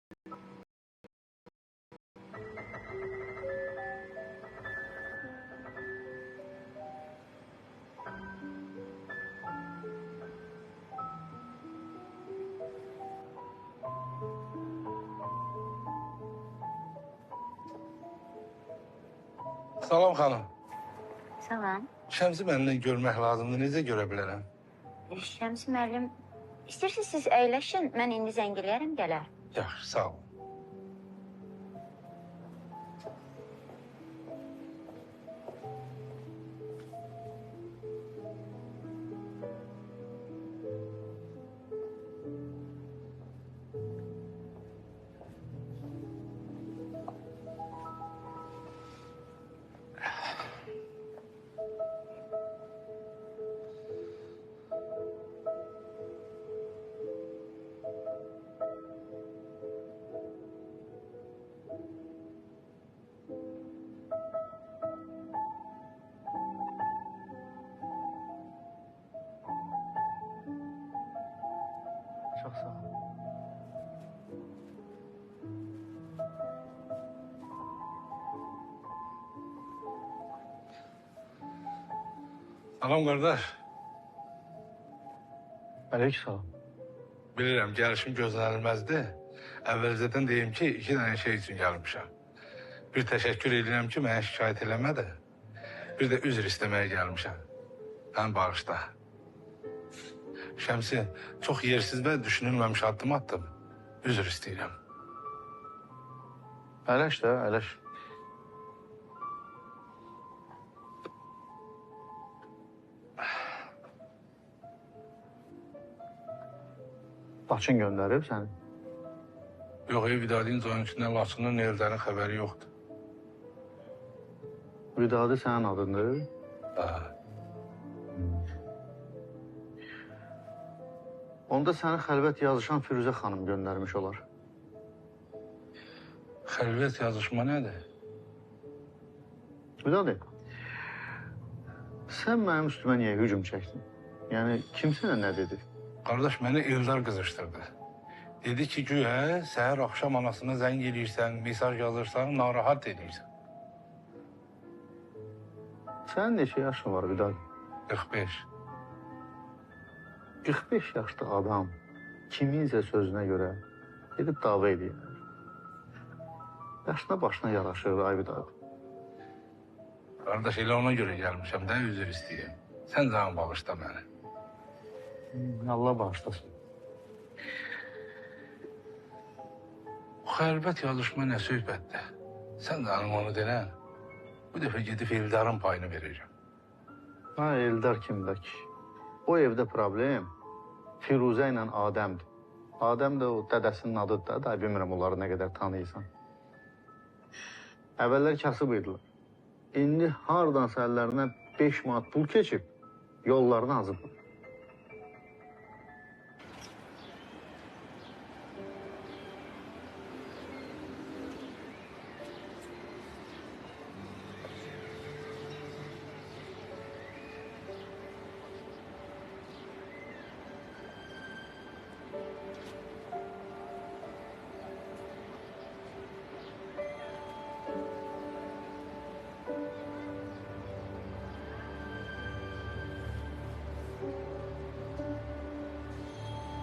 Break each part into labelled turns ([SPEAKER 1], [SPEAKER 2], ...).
[SPEAKER 1] Salam xanım.
[SPEAKER 2] Salam.
[SPEAKER 1] Şəmsi mənimlə görmək lazımdır. Necə görə bilərəm?
[SPEAKER 2] Şəmsi müəllim, istəyirsiniz siz əyləşin, mən indi zəng eləyərəm, gələr.
[SPEAKER 1] Yaxşı, sağ ol.
[SPEAKER 3] Çok sağ ol.
[SPEAKER 1] Salam qardaş.
[SPEAKER 3] Aleykümselam.
[SPEAKER 1] Bilirəm, gəlişim gözlənilməzdir. Əvvəlcədən deyim ki, 2 dənə şey üçün gəlmişəm. Bir təşəkkür edirəm ki, mənə şikayət eləmədi. Bir də üzr istəməyə gəlmişəm. Sən bağışla. Şəmsi, çox yersiz və düşünülməmiş addım attım. Üzr istəyirəm.
[SPEAKER 3] Ələş də, ələş. Laçın göndərib səni.
[SPEAKER 1] Yox, Vidadin zonusundan Laçının Eldarın xəbəri yoxdur.
[SPEAKER 3] Vidadi sənin adındır.
[SPEAKER 1] Ha.
[SPEAKER 3] Onda səni xəlvət yazışan Firuzə xanım göndərmiş olar.
[SPEAKER 1] Xəlvət yazışma nədir?
[SPEAKER 3] Vidadi, sən mənim üstümə niyə hücum çəkdin? Yəni, kim sənə nə dedi?
[SPEAKER 1] Qardaş, məni Eldar qızışdırdı. Dedi ki, güya səhər axşam anasına zəng eləyirsən, mesaj yazırsan, narahat edirsən.
[SPEAKER 3] Sənin neçə yaşın var Vidadi?
[SPEAKER 1] 45.
[SPEAKER 3] 45 yaşlı adam kiminsə sözünə görə gedib dava edir. Yaşına başına yaraşır, ay Vidadi.
[SPEAKER 1] Qardaş, elə ona görə gəlmişəm də üzr istəyim. Sən canım bağışla məni.
[SPEAKER 3] Allah bağışlasın.
[SPEAKER 1] O xəlvət yazışma nə söhbətdir? Sən canım onu denən. Bu dəfə gedib Eldarın payını verəcəm.
[SPEAKER 3] Ha, Eldar kimdə ki? O evdə problem Firuzə ilə Adəmdir. Adəm də o dədəsinin adıdır da, bilmirəm onları nə qədər tanıyırsan. Əvvəllər kasıb idilər. İndi hardansa əllərinə 5 manat pul keçib, yollarını azıblar.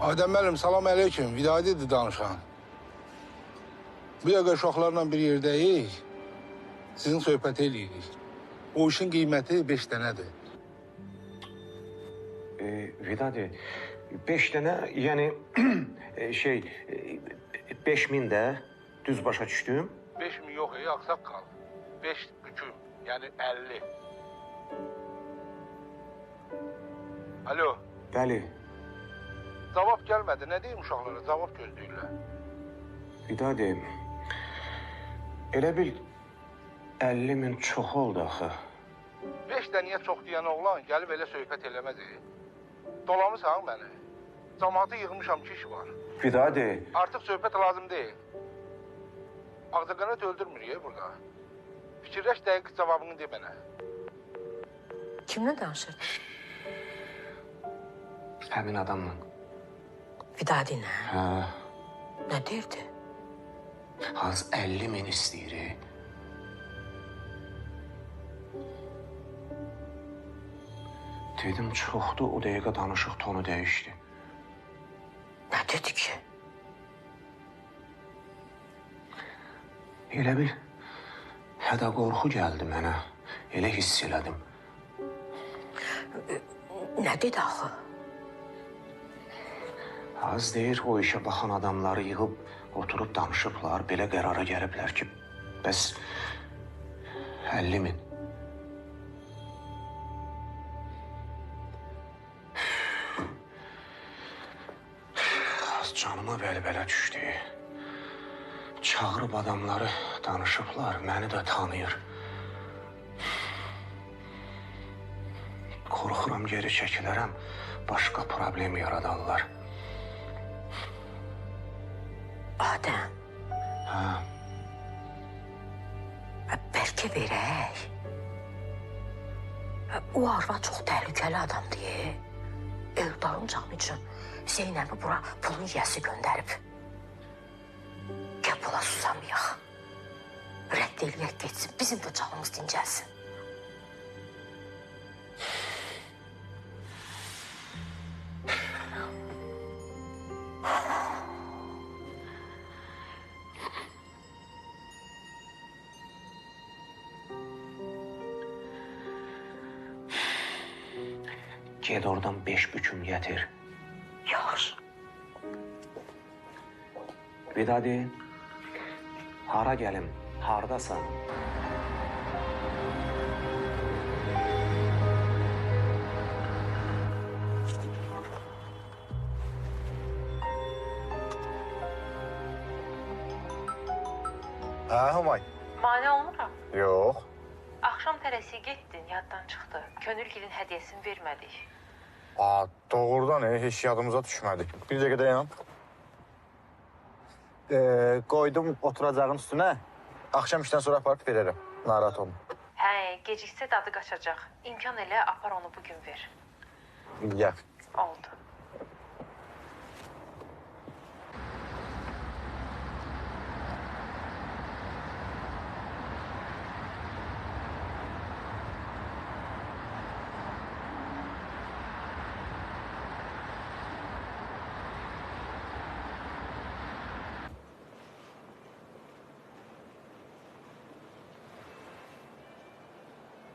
[SPEAKER 1] Adəm müəllim, salam əleyküm. Vidadidir danışan. Bu dəqiqə uşaqlarla bir yerdəyik. Sizin söhbət eləyirik. O işin qiyməti 5 dənədir.
[SPEAKER 4] Vidadi, 5 dənə, yəni 5000 də düz başa düşdüm.
[SPEAKER 1] 5000 yox, axsaq qal. 5 büküm, yəni 50. Alo.
[SPEAKER 4] Bəli,
[SPEAKER 1] Cavab gəlmədi. Nə deyim uşaqlara? Cavab gözləyirlər.
[SPEAKER 4] Vidadi, elə bil 50.000 çox oldu axı.
[SPEAKER 1] 5 dənəyə çox deyən oğlan gəlib elə söhbət eləməz. Dolamısan məni. Camaatı yığmışam ki, iş var.
[SPEAKER 4] Vidadi.
[SPEAKER 1] Artıq söhbət lazım deyil. Ağzaqanat öldürmür ya burada. Fikirləş, dəqiq cavabını de mənə.
[SPEAKER 5] Kimlə danışırdın?
[SPEAKER 4] Həmin adamla.
[SPEAKER 5] Vidadi nə?
[SPEAKER 4] Hə,
[SPEAKER 5] Nə deyirdi?
[SPEAKER 4] Az 50 min istəyir. Dedim çoxdur, o dəqiqə danışıq tonu dəyişdi.
[SPEAKER 5] Nə dedi ki?
[SPEAKER 4] Elə bil hədə qorxu gəldi mənə. Elə hiss elədim.
[SPEAKER 5] Nə dedi axı?
[SPEAKER 4] Az deyir, o işə baxan adamları yığıb oturub danışıblar. Belə qərara gəliblər ki, bəs 50 min. Canıma bəl-bələ düşdü. Çağırıb adamları danışıblar, məni də tanıyır. Qorxuram geri çəkilərəm, başqa problem yaradarlar.
[SPEAKER 5] Adəm,
[SPEAKER 4] Hə,
[SPEAKER 5] bəlkə verək. O arvad çox təhlükəli adam deyə. Eldarın canı üçün Zeynəbi bura pulun yiyəsi göndərib. Gəl bula susamayaq. Rədd eləyək getsin, bizim də canımız dincəlsin.
[SPEAKER 4] Ged oradan 5 büküm gətir.
[SPEAKER 5] Yaxşı.
[SPEAKER 4] Vidadi, hara gəlim, hardasan?
[SPEAKER 3] Hə, Humay.
[SPEAKER 6] Mane olmuram.
[SPEAKER 3] Yox.
[SPEAKER 6] Axşam tələsik getdin, yaddan çıxdı. Könülgilin hədiyyəsini vermədik.
[SPEAKER 7] Doğrudan heç yadımıza düşmədi. Bir dəqiqə dayan. Qoydum oturacağın üstünə. Axşam işdən sonra aparıb verərəm. Narahat olma.
[SPEAKER 6] Hə, geciksə dadı qaçacaq. İmkan elə apar onu bugün ver.
[SPEAKER 7] Gəl.
[SPEAKER 6] Oldu.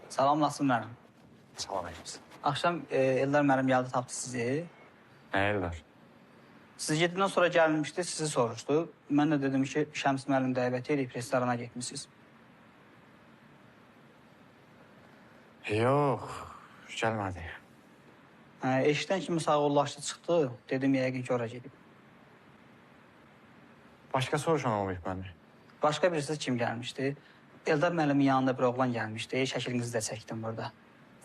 [SPEAKER 8] Salam, nasılsın müəllim?
[SPEAKER 7] Salam eyləsin.
[SPEAKER 8] Axşam Eldar müəllim gəldi, tapdı sizi.
[SPEAKER 7] Nə ellər?
[SPEAKER 8] Siz gedəndən sonra gəlmişdi, sizi soruşdu. Mən də dedim ki, Şəms müəllim dəvət edib restorana getmişsiniz.
[SPEAKER 7] Yox, gəlmədi.
[SPEAKER 8] Eşidən kimi sağollaşdı çıxdı. Dedim, yəqin ki, ora gedib.
[SPEAKER 7] Başqa soruşan olmayıb məndə.
[SPEAKER 8] Başqa birisi kim gəlmişdi? Eldar müəllimin yanında bir oğlan gəlmişdi. Şəklinizi də çəkdim burada.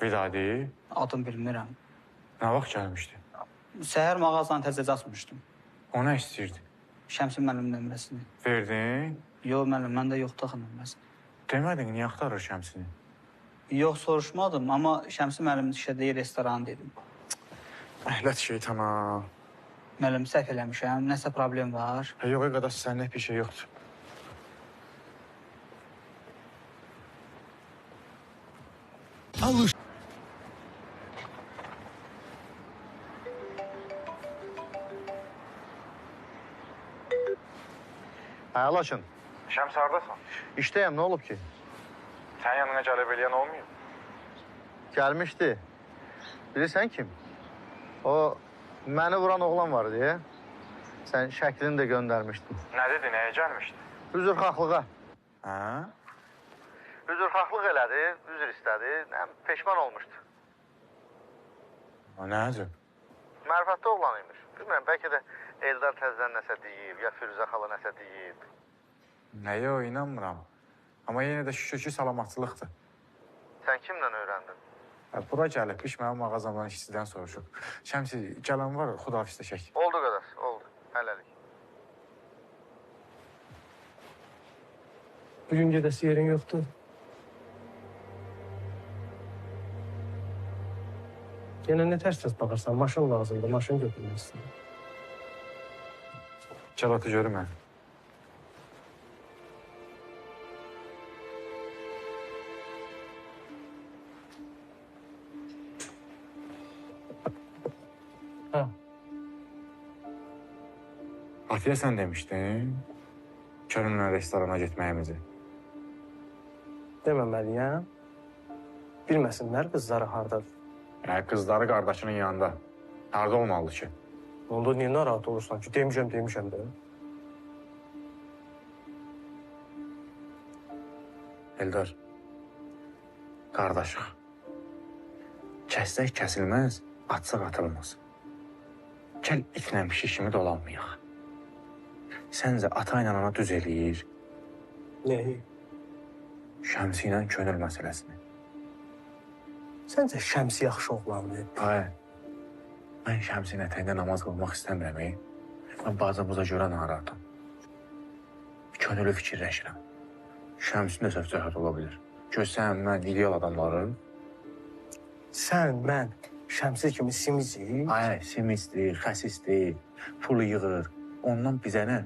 [SPEAKER 7] Vidadi,
[SPEAKER 8] Adım bilmirəm.
[SPEAKER 7] nə vaxt gəlmişdi?
[SPEAKER 8] Səhər mağazanı təzəcə açmışdım.
[SPEAKER 7] O nə istəyirdi?
[SPEAKER 8] Şəmsin müəllimin nömrəsini.
[SPEAKER 7] Verdin?
[SPEAKER 8] Yox müəllim, məndə yoxdur axı nömrəsi.
[SPEAKER 7] Demədin, niyə axtarır Şəmsini?
[SPEAKER 8] Yox, soruşmadım, amma Şəmsin müəllimin işlədiyi restoran dedim.
[SPEAKER 7] Əhlət şeytana.
[SPEAKER 8] Müəllim, səhv eləmişəm, nəsə problem var.
[SPEAKER 7] Yox, qardaş, sənlik bir şey yoxdur.
[SPEAKER 3] Hə, Laçın.
[SPEAKER 7] Şəms hardasan?
[SPEAKER 3] İşdəyəm, nə olub ki?
[SPEAKER 7] Sən yanına gəlib eləyən olmayıb?
[SPEAKER 3] Gəlmişdi. Bilirsən kim? O, məni vuran oğlan var deyə. Sən şəklini də göndərmişdin.
[SPEAKER 7] Nə dedi, nəyə gəlmişdi?
[SPEAKER 3] Üzrxahlığa.
[SPEAKER 7] Hə?
[SPEAKER 3] Üzrxahlıq elədi, üzr istədi. Peşman olmuşdu.
[SPEAKER 7] O nə acıb?
[SPEAKER 3] Mərifətli oğlan imiş. Bilmirəm, bəlkə də Eldar təzdən nəsə deyib, ya Firuzə xala nəsə deyib.
[SPEAKER 7] Nəyə o, inanmıram. Amma yenə də şükür ki, salamatçılıqdır.
[SPEAKER 3] Sən kimlə öyrəndin?
[SPEAKER 7] Bura gəlib, iş mənim mağazamdan işçidən soruşub. Şəmsi, gələn var, xudafizdə çək.
[SPEAKER 3] Oldu qardaş, oldu. Hələlik.
[SPEAKER 9] Bugün gedəsi yerin yoxdur. Yenə nə tərs-tərs baxırsan? Maşın lazımdır, maşın götürmək istəyirəm.
[SPEAKER 7] Gəl atı görüm mən. Atiyə sən demişdin, Könüllə restorana getməyimizi.
[SPEAKER 9] Deməməliyəm. Bilməsinlər qızları hardadır.
[SPEAKER 7] Qızları qardaşının yanında. Harada olmalı ki?
[SPEAKER 9] Onda niyə narahat olursan ki? Demişəm də.
[SPEAKER 7] Eldar, qardaşıq. Kəssək kəsilməz, atsaq atılmaz. Gəl itlə pişik kimi dolanmayaq. Səncə ata ilə ana düz eləyir
[SPEAKER 9] Nəyi?
[SPEAKER 7] Şəmsi ilə könül məsələsini.
[SPEAKER 9] Səncə Şəmsi yaxşı oğlandır?
[SPEAKER 7] Ay, mən Şəmsin ətəyində namaz qılmaq istəmirəm. Mən bacımıza görə narahatam. Könülü fikirləşirəm. Şəmsin də səhv ola bilir. Görsən, mən ideal adamları.
[SPEAKER 9] Sən, mən Şəmsi kimi simizik.
[SPEAKER 7] Ay, simisdir, xəsisdir, pulu yığır. Ondan bizə nə?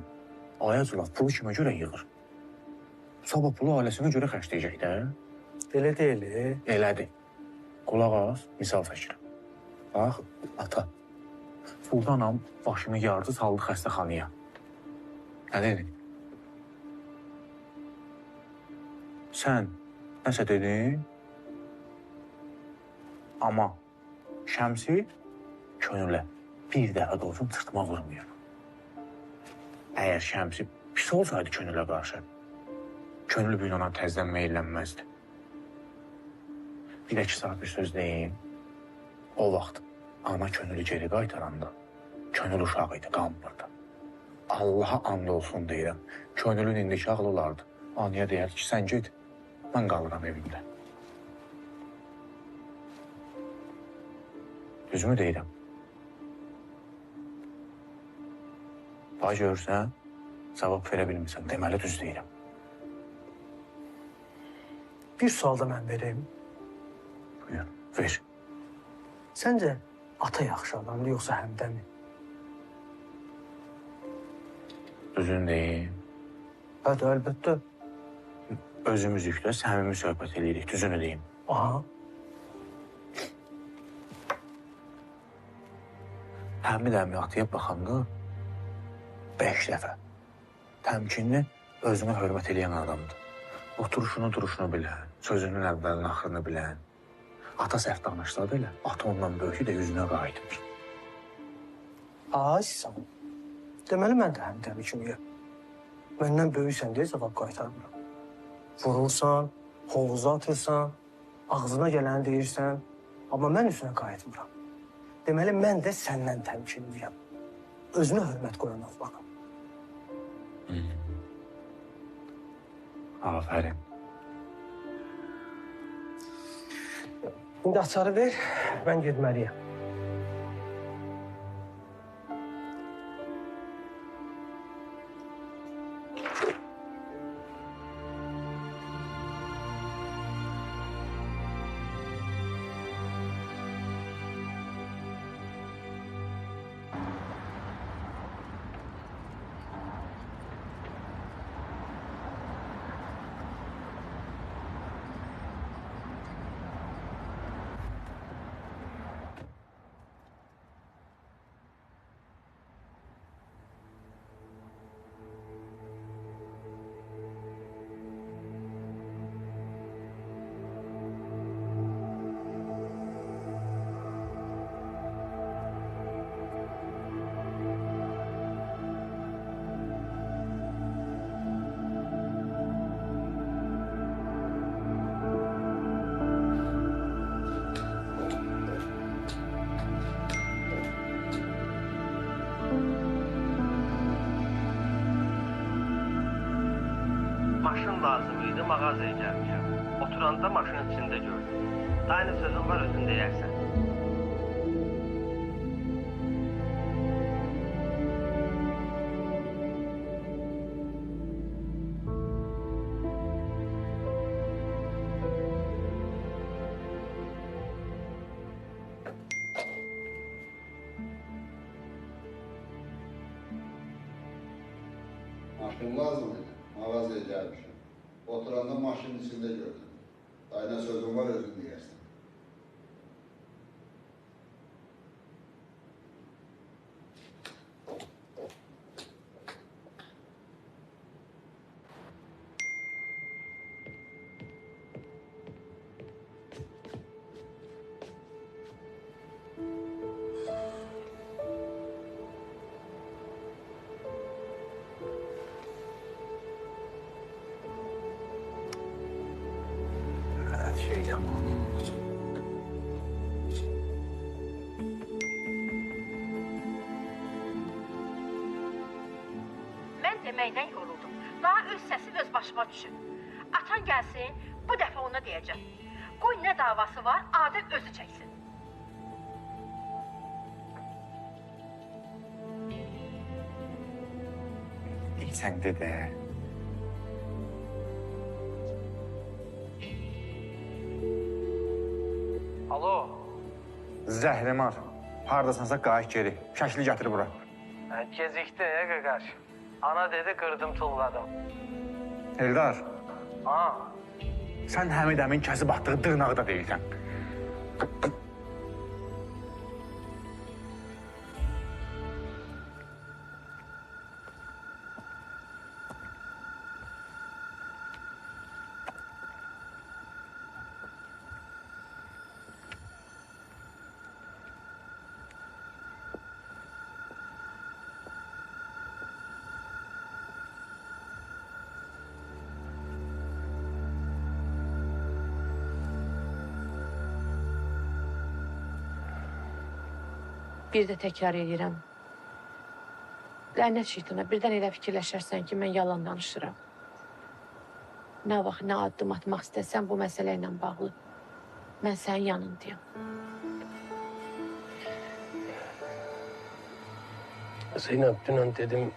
[SPEAKER 7] Ayacılar pulu kimə görə yığır? Sabah pulu ailəsinə görə xərcləyəcək də.
[SPEAKER 9] Elə deyil.
[SPEAKER 7] Elədir. Qulaq az, misal çəkirəm. Bax, ata. Buradanam, başını yardı, saldı xəstəxanaya. Nə dedin? Sən nəsə dedin? Amma Şəmsi könülə bir dəfə də olsun sırtıma vurmuyor. Əgər Şəmsi pis olsaydı könülə qarşı, könül bir ona təzdən meylənməzdi. Bir 2 saat bir söz deyim. O vaxt ana könülü geri qaytaranda könül uşaq idi, qanmırdı. Allaha and olsun deyirəm. Könülün indiki ağlı olardı. Anaya deyər ki, sən get, mən qalıram evimdə. Düzmü deyirəm? Bax görürsən, cavab verə bilmirsən. Deməli düz deyirəm.
[SPEAKER 9] Bir sual da mən vereyim.
[SPEAKER 7] Buyur, ver.
[SPEAKER 9] Səncə ata yaxşı adamdır, yoxsa Həmdəmi?
[SPEAKER 7] Düzün deyim.
[SPEAKER 9] Bəli, əlbəttə.
[SPEAKER 7] Özümüzlükdə səmimi söhbət edirik, düzünü deyim.
[SPEAKER 9] Aha.
[SPEAKER 7] Həmid əmi atıya baxanda 5 dəfə təmkinli, özünə hörmət eləyən adamdır. Oturuşunu, duruşunu bilən, sözünün əvvəlini, axırını bilən. Ata səhv danışsa belə, ata ondan böyükü də yüzünə qayıtmır.
[SPEAKER 9] Ay sən. Deməli mən də Həmdəmi kimiyəm. Məndən böyüksən deyə cavab qaytarmıram. Vurursan, hovuza atırsan, ağzına gələni deyirsən, amma mən üstünə qayıtmıram. Deməli, mən də səndən təmkinliyəm. Özünə hörmət qoyan olmaqam.
[SPEAKER 7] Afərin.
[SPEAKER 9] İndi açarı ver, mən getməliyəm.
[SPEAKER 10] Maşın lazım idi, mağazaya gəlmişəm. Oturanda maşının içində gördüm. Aynı sözün var, özün deyərsən.
[SPEAKER 11] Maşın lazım idi. Mağazaya gəlmişəm. Oturanda maşının içində gördüm. Dayına sözüm var, özün deyərsən.
[SPEAKER 7] şey yaman.
[SPEAKER 5] Mən deməkdən yoruldum. Daha öz səsim öz başıma düşür. Atan gəlsin, bu dəfə ona deyəcəm. Qoy nə davası var, Adəm özü çəksin.
[SPEAKER 7] Sən de də.
[SPEAKER 10] Alo.
[SPEAKER 7] Zəhrimar, hardasansa qayıt geri. Şəkli gətir bura.
[SPEAKER 10] Gecikdi qaqaş. Ana dedi qırdım tulladım.
[SPEAKER 7] Eldar,
[SPEAKER 10] Ha.
[SPEAKER 7] sən Həmid əmin kəsib atdığı dırnağı da deyilsən.
[SPEAKER 5] Bir də təkrar edirəm. Lənət şeytana, birdən elə fikirləşərsən ki, mən yalan danışıram. Nə vaxt, nə addım atmaq istəsən bu məsələ ilə bağlı. Mən sənin yanındayım.
[SPEAKER 10] Zeynep dünən dedim,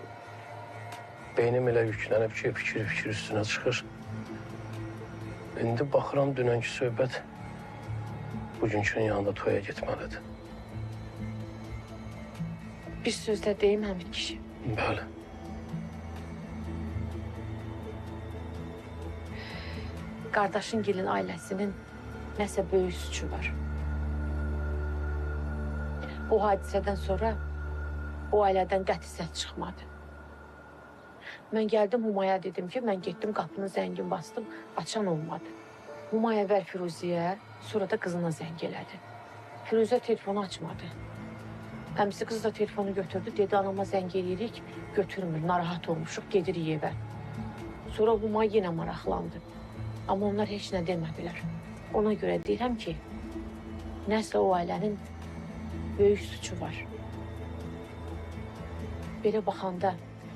[SPEAKER 10] beynim elə yüklənib ki, fikir üstünə çıxır. İndi baxıram dünənki söhbət bugünkünün yanında toya getməlidir.
[SPEAKER 5] Bir sözlə deyim Həmid kişi.
[SPEAKER 10] Bəli.
[SPEAKER 5] Qardaşın Gilin ailəsinin nəsə böyük suçu var. O hadisədən sonra o ailədən qəti səs çıxmadı. Mən gəldim Humaya dedim ki, mən getdim qapının zəngin bastım, açan olmadı. Humaya əvvəl Firuziyə, sonra da qızına zəng elədi. Firuzə telefonu açmadı. Əmisi qız da telefonu götürdü, dedi anama zəng eləyirik, götürmür, narahat olmuşuq, gedirik evə. Sonra Humay yenə maraqlandı. Amma onlar heç nə demədilər. Ona görə deyirəm ki, nəsə o ailənin böyük suçu var. Belə baxanda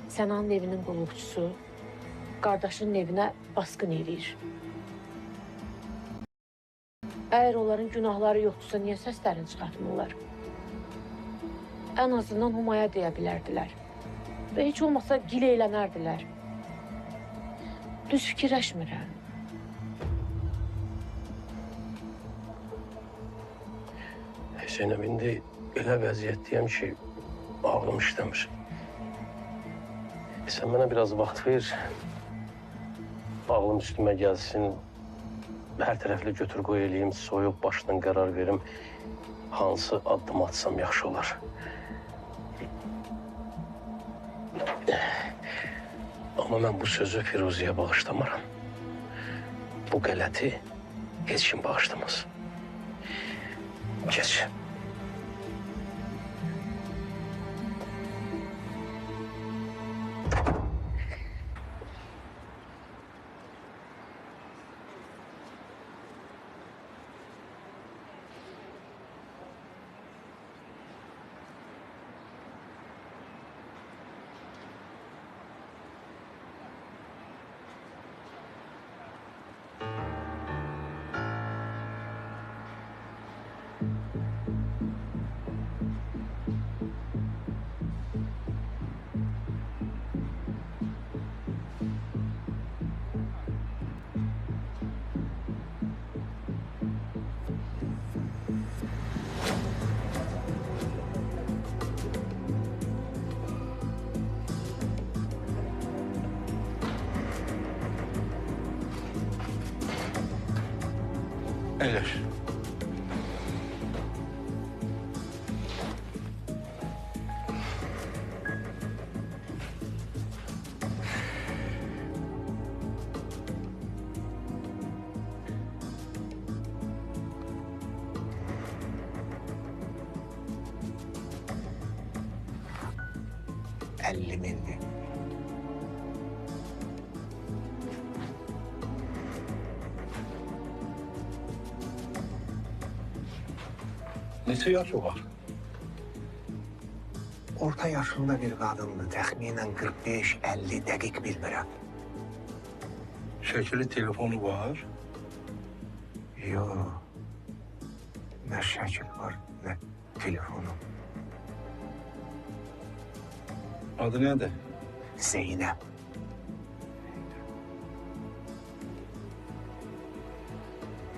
[SPEAKER 5] Sənanın evinin qulluqçusu qardaşının evinə basqın eləyir. Əgər onların günahları yoxdursa, niyə səslərini çıxartmırlar? Ən azından Humaya deyə bilərdilər. Və heç olmasa gilə eləmərdilər. Düz fikirləşmirəm.
[SPEAKER 10] Zeynep, indi elə vəziyyətdəyəm ki, ağlım işləmir. Sən mənə biraz vaxt ver, ağlım üstümə gəlsin, hər tərəfli götür qoy eləyim, soyuq başdan qərar verim, hansı addım atsam yaxşı olar. Amma mən bu sözü Firuziyə bağışlamaram. Bu qələti heç kim bağışlamaz. Geç.
[SPEAKER 1] Əyləş.
[SPEAKER 7] Minli.
[SPEAKER 1] Neçə yaşı var?
[SPEAKER 4] Orta yaşında bir qadındır, təxminən 45-50 dəqiq bilmirəm.
[SPEAKER 1] Şəkili telefonu var.
[SPEAKER 4] Yox, nə şəkil var, nə telefonu.
[SPEAKER 1] Adı nədir?
[SPEAKER 4] Zeynəb.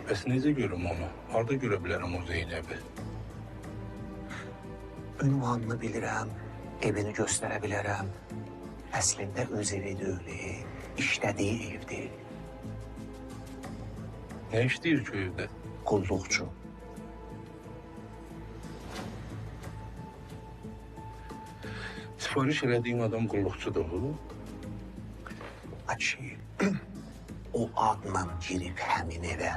[SPEAKER 1] Bəs necə görüm onu? Harda görə bilərəm o Zeynəbi?
[SPEAKER 4] Ünvanını bilirəm, evini göstərə bilərəm. Əslində öz evi deyil, işlədiyi evdir.
[SPEAKER 1] Nə işləyir ki evdə?
[SPEAKER 4] Qulluqçu.
[SPEAKER 1] Sifariş elədiyim adam qulluqçudur o.
[SPEAKER 4] Açı, o adla girib həmin evə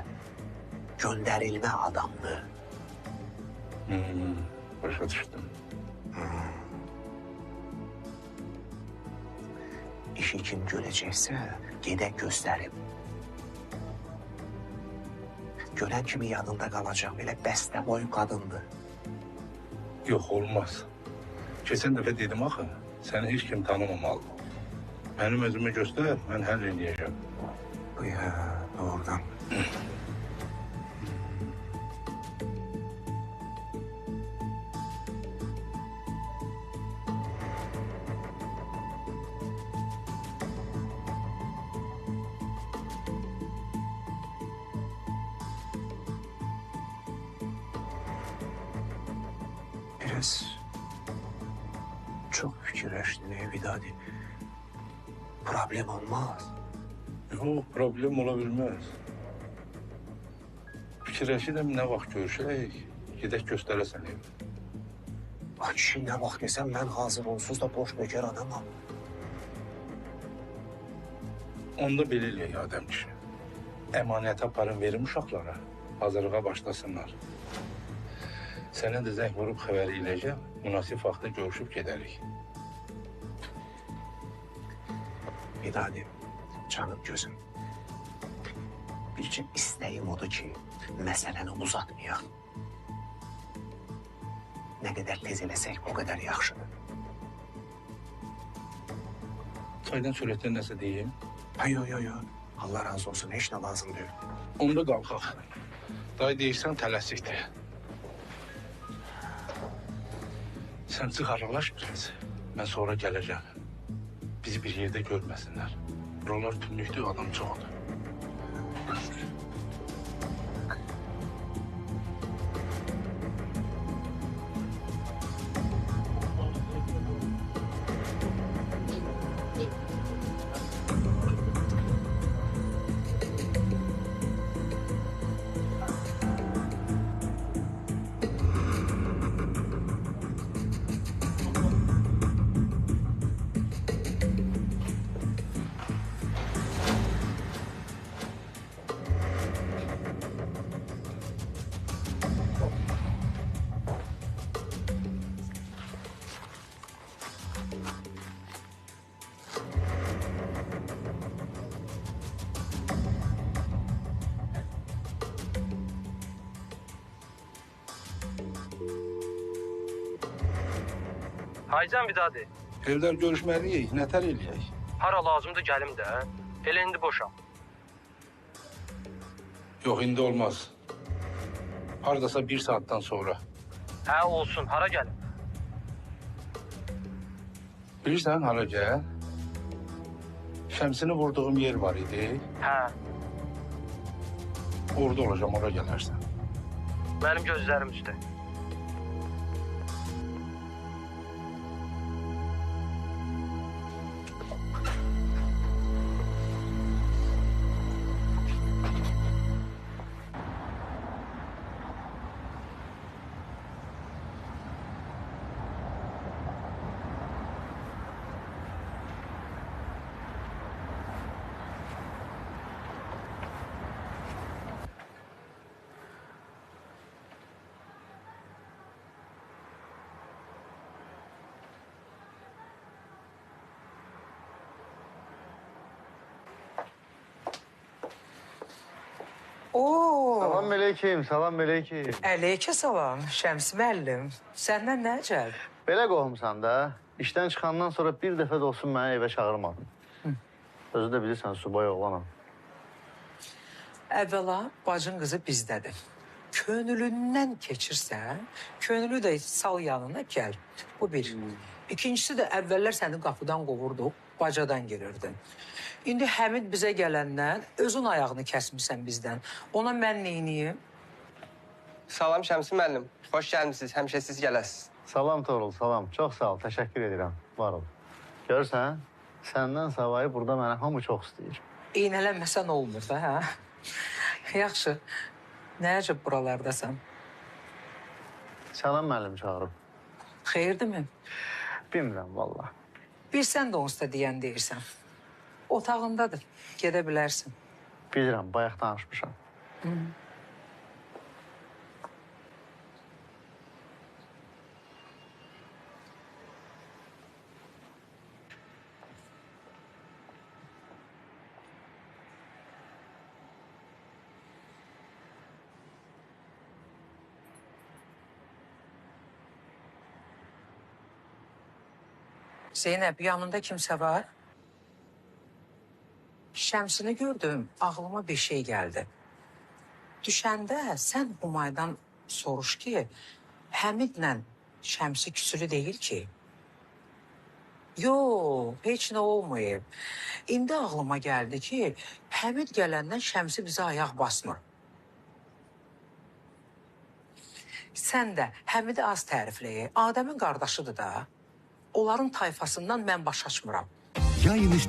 [SPEAKER 4] göndərilmə adamdır.
[SPEAKER 1] Başa düşdüm.
[SPEAKER 4] İşi kim görəcəksə, gedək göstərib. Görən kimi yadında qalacaq, belə bəstə boyu qadındır.
[SPEAKER 1] Yox, olmaz. Keçən dəfə dedim axı, səni heç kim tanımamalı. Mənim özümü göstər, mən həll edəcəm.
[SPEAKER 4] Ya, doğrudan. Biraz çok fikirləşdin, Vidadi. Problem olmaz.
[SPEAKER 1] Yox, problem ola bilməz. Fikirləşirəm, nə vaxt görüşək, gedək göstərəsən evi.
[SPEAKER 4] Ay kişi, nə vaxt desəm, mən hazır onsuz da boş bekar adamam.
[SPEAKER 1] Onda belə eləyək Adəm kişi. Əmanət aparın verim uşaqlara, hazırlığa başlasınlar. Sənə də zəng vurub xəbəri eləyəcəm, münasib vaxtda görüşüb gedərik.
[SPEAKER 4] Vidadi, canım gözüm. Bircə istəyim odur ki, məsələni uzatmayaq. Nə qədər tez eləsək, o qədər yaxşıdır.
[SPEAKER 1] Çaydan sürətlə nəsə deyim?
[SPEAKER 4] Yo. Allah razı olsun, heç nə lazım deyil.
[SPEAKER 1] Onda qalxaq. Dayı deyirsən, tələsikdir. Sən çıx aralaş biraz. Mən sonra gələcəm. Bizi bir yerdə görməsinlər. Buralar tümlükdür, adam çoxdur.
[SPEAKER 10] Haycan Vidadi,
[SPEAKER 1] Evlər görüşməliyik, nətər eləyək?
[SPEAKER 10] hara lazımdır gəlim də. Elə indi boşam.
[SPEAKER 1] Yox, indi olmaz. Hardasa 1 saatdan sonra.
[SPEAKER 10] Hə, olsun, hara gəlim?
[SPEAKER 1] Bilirsən, hara gəl? Şəmsini vurduğum yer var idi.
[SPEAKER 10] Hə,
[SPEAKER 1] Orada olacağım, ora gələrsən.
[SPEAKER 10] mənim gözlərim üstə.
[SPEAKER 12] Oo.
[SPEAKER 3] Salam əleykum, salam əleykum.
[SPEAKER 12] Əleykə salam, Şəms müəllim. Səndən nə əcəl?
[SPEAKER 3] Belə qohumsan da, işdən çıxandan sonra bir dəfə də olsun məni evə çağırmadın. Özü də bilirsən, subay oğlanam.
[SPEAKER 12] Əvvəla bacın qızı bizdədir. Könlündən keçirsə, könlü də sal yanına gəl. Bu bir. İkincisi də əvvəllər səni qapıdan qovurduq, bacadan girirdin. İndi Həmid bizə gələndən özün ayağını kəsmirsən bizdən. Ona mən neyniyim?
[SPEAKER 13] Salam Şəmsi müəllim. Xoş gəlmisiniz. Həmişə siz gələsiniz.
[SPEAKER 3] Salam Torul, salam. Çox sağ ol, təşəkkür edirəm. Var ol. Görürsən, səndən savayı burada mənə hamı çox istəyir.
[SPEAKER 12] İynələnməsən olmur da, hə? Yaxşı. Nə əcəb buralardasan?
[SPEAKER 3] Səlam müəllim çağırıb.
[SPEAKER 12] Xeyirdirmi?
[SPEAKER 3] Bilmirəm, valla.
[SPEAKER 12] Bir sən də onsuz da deyən deyirsən. Otağındadır, gedə bilərsən.
[SPEAKER 3] Bilirəm, bayaq danışmışam.
[SPEAKER 12] Zeynəb, yanında kimsə var? Şəmsini gördüm, ağlıma bir şey gəldi. Düşəndə sən Humaydan soruş ki, Həmidlə Şəmsi küsülü deyil ki. Yox, heç nə olmayıb. İndi ağlıma gəldi ki, Həmid gələndən Şəmsi bizə ayaq basmır. Sən də Həmidi az tərifləyi, Adəmin qardaşıdır da. Onların tayfasından mən baş açmıram.
[SPEAKER 14] Yayın üstü